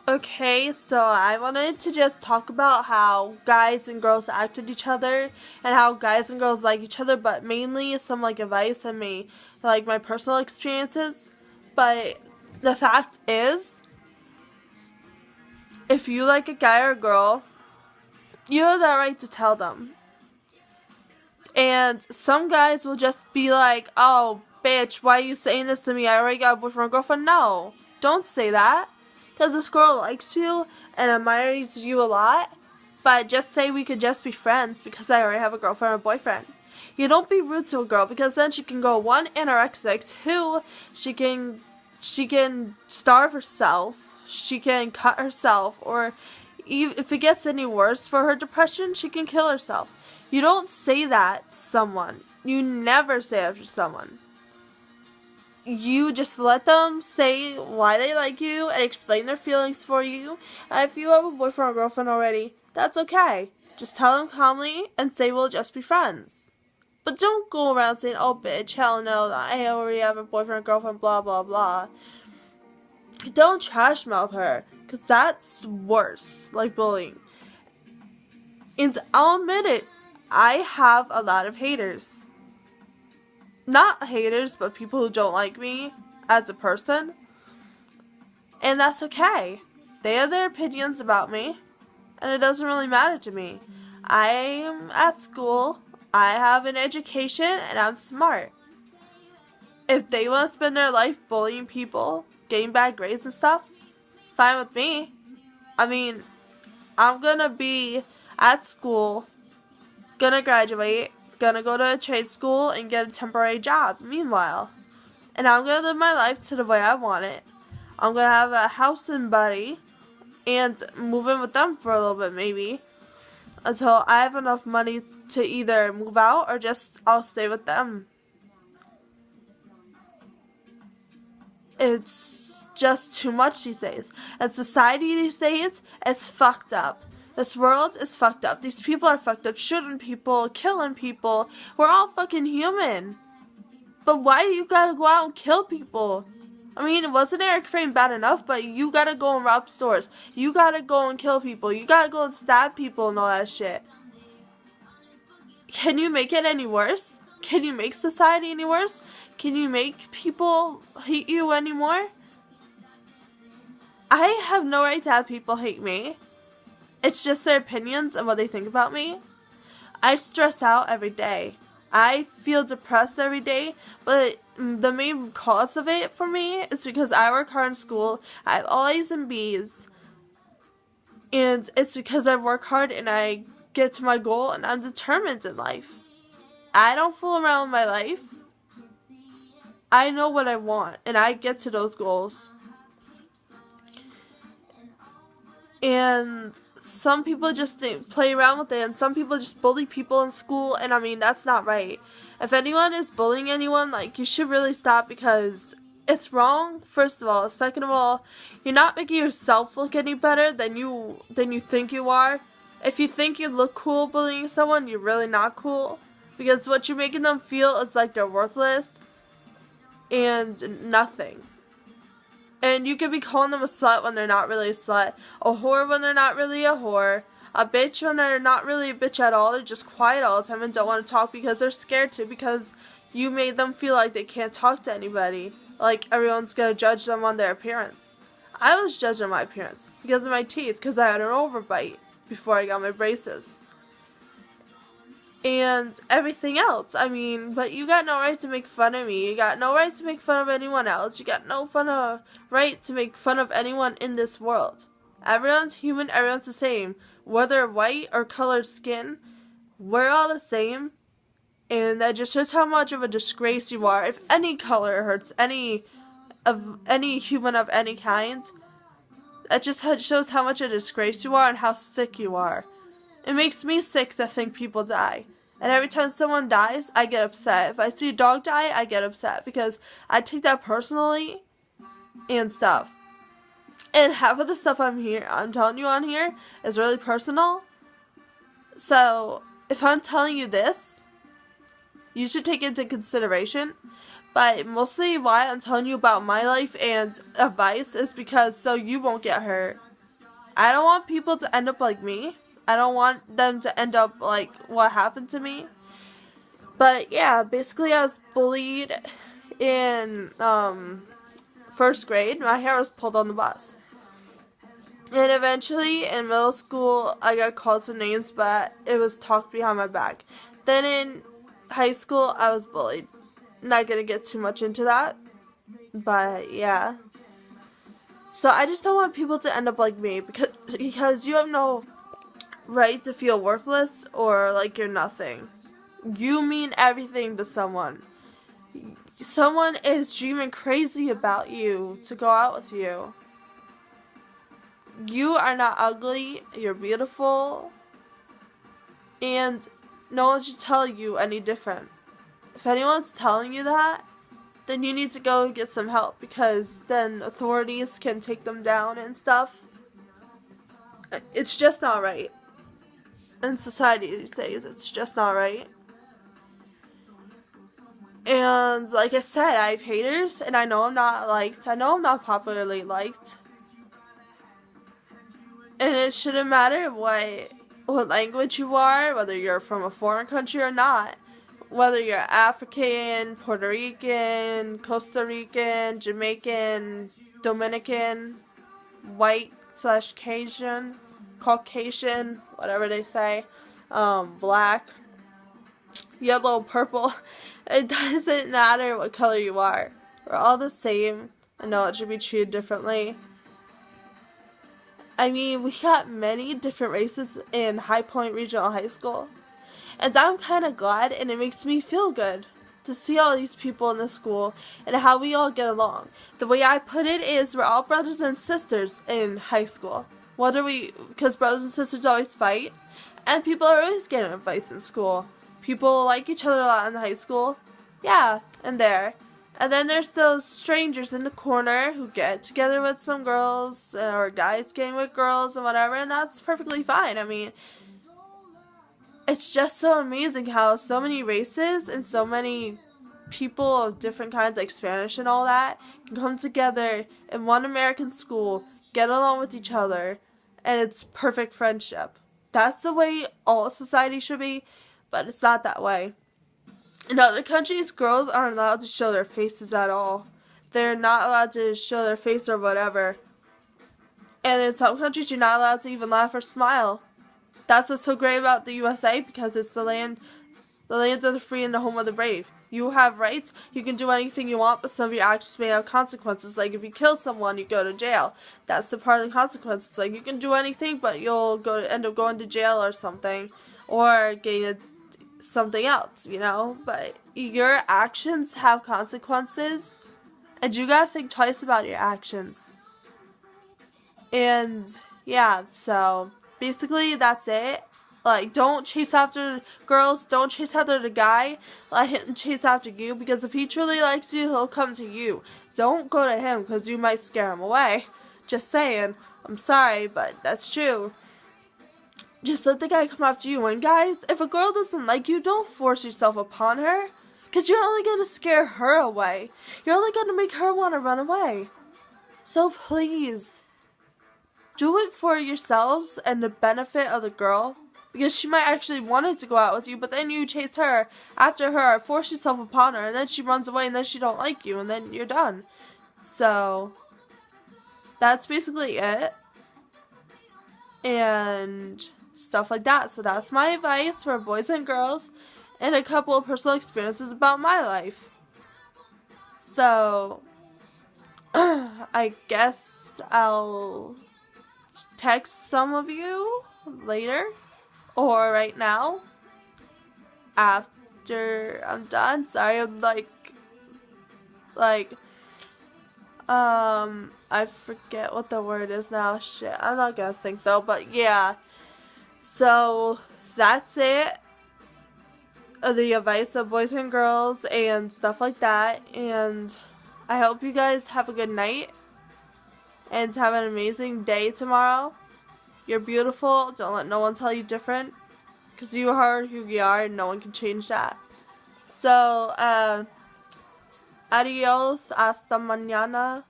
Okay, so I wanted to just talk about how guys and girls act with each other and how guys and girls like each other, but mainly some like advice and my personal experiences. But the fact is, if you like a guy or a girl, you have the right to tell them. And some guys will just be like, "Oh, bitch, why are you saying this to me? I already got a boyfriend or girlfriend." No, don't say that. Because this girl likes you and admires you a lot. But just say we could just be friends because I already have a girlfriend or boyfriend. You don't be rude to a girl because then she can go one, anorexic, two, she can starve herself, she can cut herself, or if it gets any worse for her depression, she can kill herself. You don't say that to someone. You never say that to someone. You just let them say why they like you and explain their feelings for you. And if you have a boyfriend or girlfriend already, that's okay. Just tell them calmly and say we'll just be friends. But don't go around saying, "Oh, bitch, hell no, I already have a boyfriend or girlfriend, blah, blah, blah." Don't trash mouth her, because that's worse, like bullying. And I'll admit it, I have a lot of haters. Not haters, but people who don't like me as a person. And that's okay. They have their opinions about me, and it doesn't really matter to me. I'm at school, I have an education, and I'm smart. If they want to spend their life bullying people, getting bad grades and stuff, fine with me. I mean, I'm gonna be at school, gonna graduate, gonna go to a trade school and get a temporary job meanwhile. And I'm gonna live my life to the way I want it. I'm gonna have a house and buddy and move in with them for a little bit maybe until I have enough money to either move out or just I'll stay with them. It's just too much these days. And society these days is fucked up. This world is fucked up. These people are fucked up. Shooting people, killing people. We're all fucking human. But why do you gotta go out and kill people? I mean, wasn't Eric Frame bad enough? But you gotta go and rob stores. You gotta go and kill people. You gotta go and stab people and all that shit. Can you make it any worse? Can you make society any worse? Can you make people hate you anymore? I have no right to have people hate me. It's just their opinions and what they think about me. I stress out every day. I feel depressed every day, but the main cause of it for me is because I work hard in school. I have all A's and B's. And it's because I work hard and I get to my goal and I'm determined in life. I don't fool around with my life. I know what I want and I get to those goals. And some people just play around with it and some people just bully people in school, and I mean, that's not right. If anyone is bullying anyone, like, you should really stop because it's wrong, first of all. Second of all, you're not making yourself look any better than you think you are. If you think you look cool bullying someone, you're really not cool, because what you're making them feel is like they're worthless and nothing. And you could be calling them a slut when they're not really a slut, a whore when they're not really a whore, a bitch when they're not really a bitch at all. They're just quiet all the time and don't want to talk because they're scared to, because you made them feel like they can't talk to anybody. Like everyone's going to judge them on their appearance. I was judged on my appearance because of my teeth, because I had an overbite before I got my braces. And everything else. I mean, but you got no right to make fun of me. You got no right to make fun of anyone else. You got no right to make fun of anyone in this world. Everyone's human. Everyone's the same. Whether white or colored skin, we're all the same. And that just shows how much of a disgrace you are. If any color hurts any human of any kind, that just shows how much of a disgrace you are and how sick you are. It makes me sick to think people die. And every time someone dies, I get upset. If I see a dog die, I get upset because I take that personally and stuff. And half of the stuff I'm telling you on here is really personal. So, if I'm telling you this, you should take it into consideration. But mostly why I'm telling you about my life and advice is because so you won't get hurt. I don't want people to end up like me. I don't want them to end up like what happened to me. But yeah, basically I was bullied in first grade. My hair was pulled on the bus. And eventually in middle school I got called some names, but it was talked behind my back. Then in high school I was bullied. Not gonna get too much into that. But yeah. So I just don't want people to end up like me, because you have no right to feel worthless or like you're nothing. You mean everything to someone. Someone is dreaming crazy about you to go out with you. You are not ugly, you're beautiful, and no one should tell you any different. If anyone's telling you that, then you need to go get some help, because then authorities can take them down and stuff. It's just not right. In society these days, it's just not right. And like I said, I have haters, and I know I'm not liked. I know I'm not popularly liked. And it shouldn't matter what language you are, whether you're from a foreign country or not. Whether you're African, Puerto Rican, Costa Rican, Jamaican, Dominican, white/Cajun, Caucasian, whatever they say, black, yellow, purple. It doesn't matter what color you are. We're all the same. I know it should be treated differently. I mean, we got many different races in High Point Regional High School. And I'm kind of glad, and it makes me feel good to see all these people in the school and how we all get along. The way I put it is we're all brothers and sisters in high school. What are we? Because brothers and sisters always fight, and people are always getting in fights in school. People like each other a lot in high school. Yeah, and there. And then there's those strangers in the corner who get together with some girls, or guys getting with girls and whatever, and that's perfectly fine. I mean, it's just so amazing how so many races and so many people of different kinds, like Spanish and all that, can come together in one American school, get along with each other, and it's perfect friendship. That's the way all society should be, but it's not that way. In other countries, girls aren't allowed to show their faces at all. They're not allowed to show their face or whatever. And in some countries, you're not allowed to even laugh or smile. That's what's so great about the USA, because it's the lands of the free and the home of the brave. You have rights, you can do anything you want, but some of your actions may have consequences. Like if you kill someone, you go to jail. That's the part of the consequences. Like you can do anything, but you'll end up going to jail or something, or getting something else, you know? But your actions have consequences, and you gotta think twice about your actions. And yeah, so basically that's it. Like, don't chase after girls, don't chase after the guy, let him chase after you, because if he truly likes you, he'll come to you. Don't go to him, because you might scare him away. Just saying. I'm sorry, but that's true. Just let the guy come after you. And guys, if a girl doesn't like you, don't force yourself upon her, because you're only going to scare her away. You're only going to make her want to run away. So please, do it for yourselves and the benefit of the girl, because she might actually wanted to go out with you, but then you chase her after her, force yourself upon her, and then she runs away, and then she don't like you, and then you're done. So that's basically it. And stuff like that. So that's my advice for boys and girls, and a couple of personal experiences about my life. So I guess I'll text some of you later, or right now after I'm done. Sorry, I'm I forget what the word is now. Shit, I'm not gonna think though, but yeah. So that's it. The advice of boys and girls and stuff like that. And I hope you guys have a good night and have an amazing day tomorrow. You're beautiful. Don't let no one tell you different, because you are who you are and no one can change that. So, adios, hasta mañana.